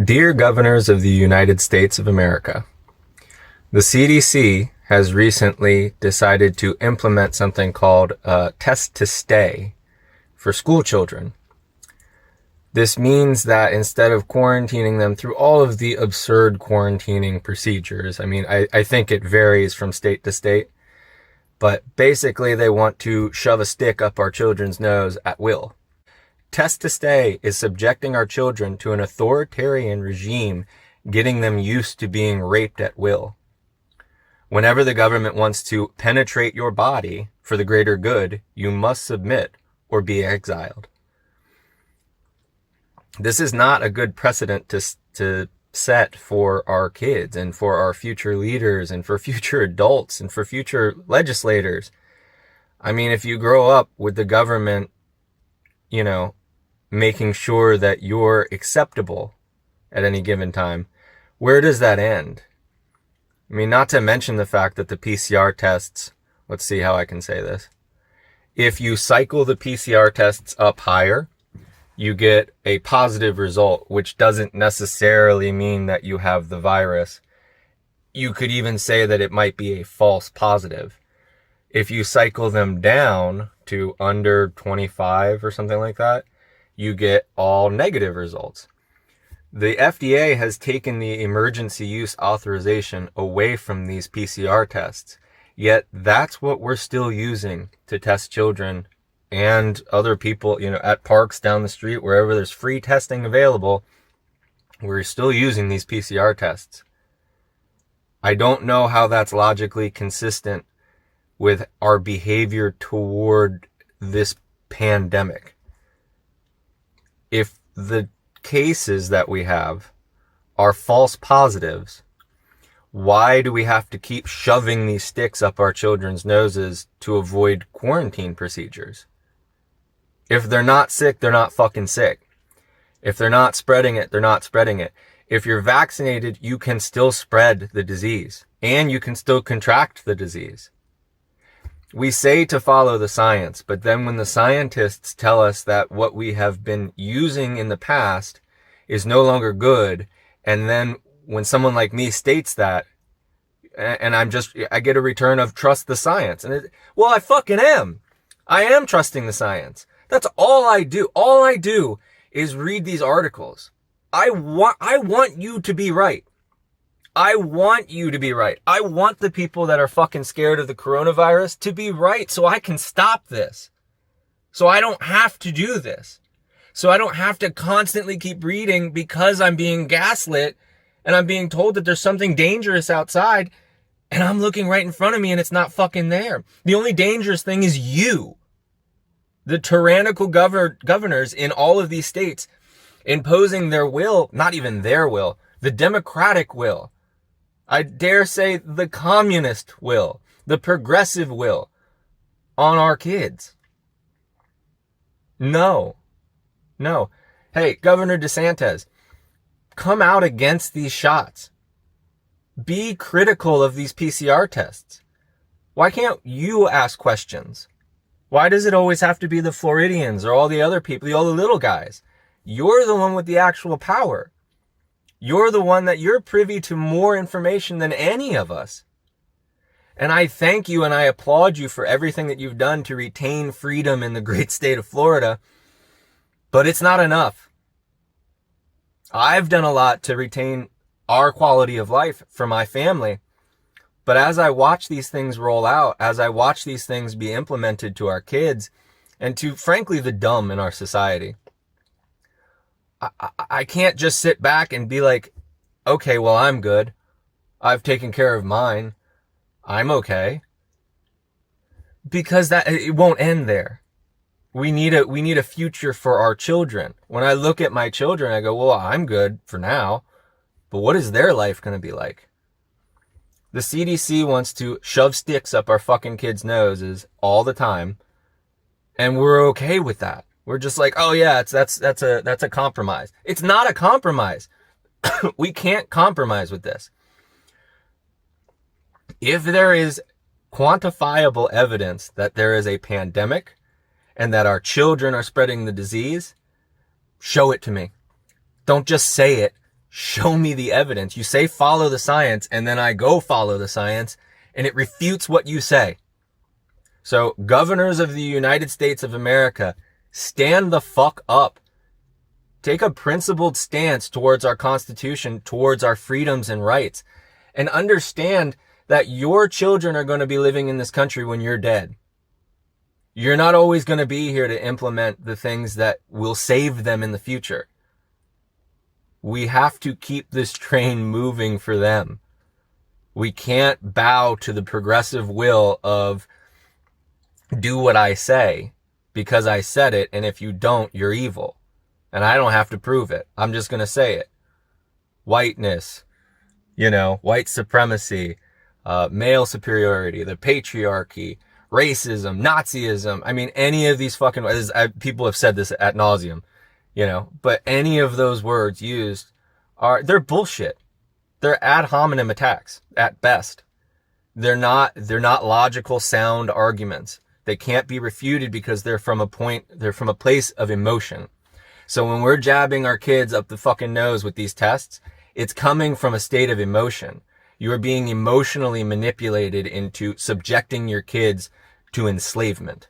Dear Governors of the United States of America, the CDC has recently decided to implement something called test to stay for school children. This means that instead of quarantining them through all of the absurd quarantining procedures, I think it varies from state to state, but basically they want to shove a stick up our children's nose at will. Test to stay is subjecting our children to an authoritarian regime, getting them used to being raped at will. Whenever the government wants to penetrate your body for the greater good, you must submit or be exiled. This is not a good precedent to set for our kids and for our future leaders and for future adults and for future legislators. If you grow up with the government, making sure that you're acceptable at any given time, where does that end? Not to mention the fact that the PCR tests, let's see how I can say this. If you cycle the PCR tests up higher, you get a positive result, which doesn't necessarily mean that you have the virus. You could even say that it might be a false positive. If you cycle them down to under 25 or something like that, you get all negative results. The FDA has taken the emergency use authorization away from these PCR tests, yet that's what we're still using to test children and other people, at parks down the street, wherever there's free testing available. We're still using these PCR tests. I don't know how that's logically consistent with our behavior toward this pandemic. If the cases that we have are false positives, why do we have to keep shoving these sticks up our children's noses to avoid quarantine procedures? If they're not sick, they're not fucking sick. If they're not spreading it, they're not spreading it. If you're vaccinated, you can still spread the disease and you can still contract the disease. We say to follow the science, but then when the scientists tell us that what we have been using in the past is no longer good, and then when someone like me states that, and I get a return of trust the science. Well, I fucking am. I am trusting the science. That's all I do. All I do is read these articles. I want you to be right. I want you to be right. I want the people that are fucking scared of the coronavirus to be right so I can stop this. So I don't have to do this. So I don't have to constantly keep reading because I'm being gaslit and I'm being told that there's something dangerous outside and I'm looking right in front of me and it's not fucking there. The only dangerous thing is you. The tyrannical governors in all of these states imposing their will, not even their will, the democratic will. I dare say the communist will, the progressive will on our kids. No. Hey, Governor DeSantis, come out against these shots. Be critical of these PCR tests. Why can't you ask questions? Why does it always have to be the Floridians or all the other people, all the little guys? You're the one with the actual power. You're the one that you're privy to more information than any of us. And I thank you and I applaud you for everything that you've done to retain freedom in the great state of Florida. But it's not enough. I've done a lot to retain our quality of life for my family. But as I watch these things roll out, as I watch these things be implemented to our kids and to, frankly, the dumb in our society, I can't just sit back and be like, okay, well, I'm good. I've taken care of mine. I'm okay. Because it won't end there. We need a future for our children. When I look at my children, I go, well, I'm good for now. But what is their life going to be like? The CDC wants to shove sticks up our fucking kids' noses all the time. And we're okay with that. We're just like, oh yeah, that's a compromise. It's not a compromise. We can't compromise with this. If there is quantifiable evidence that there is a pandemic and that our children are spreading the disease, show it to me. Don't just say it. Show me the evidence. You say follow the science, and then I go follow the science, and it refutes what you say. So governors of the United States of America, stand the fuck up. Take a principled stance towards our Constitution, towards our freedoms and rights, and understand that your children are going to be living in this country when you're dead. You're not always going to be here to implement the things that will save them in the future. We have to keep this train moving for them. We can't bow to the progressive will of do what I say because I said it, and if you don't, you're evil. And I don't have to prove it. I'm just going to say it. Whiteness, white supremacy, male superiority, the patriarchy, racism, Nazism. I mean, any of these fucking, people have said this ad nauseum, but any of those words used they're bullshit. They're ad hominem attacks at best. They're not logical, sound arguments. They can't be refuted because they're from a place of emotion. So when we're jabbing our kids up the fucking nose with these tests, it's coming from a state of emotion. You are being emotionally manipulated into subjecting your kids to enslavement.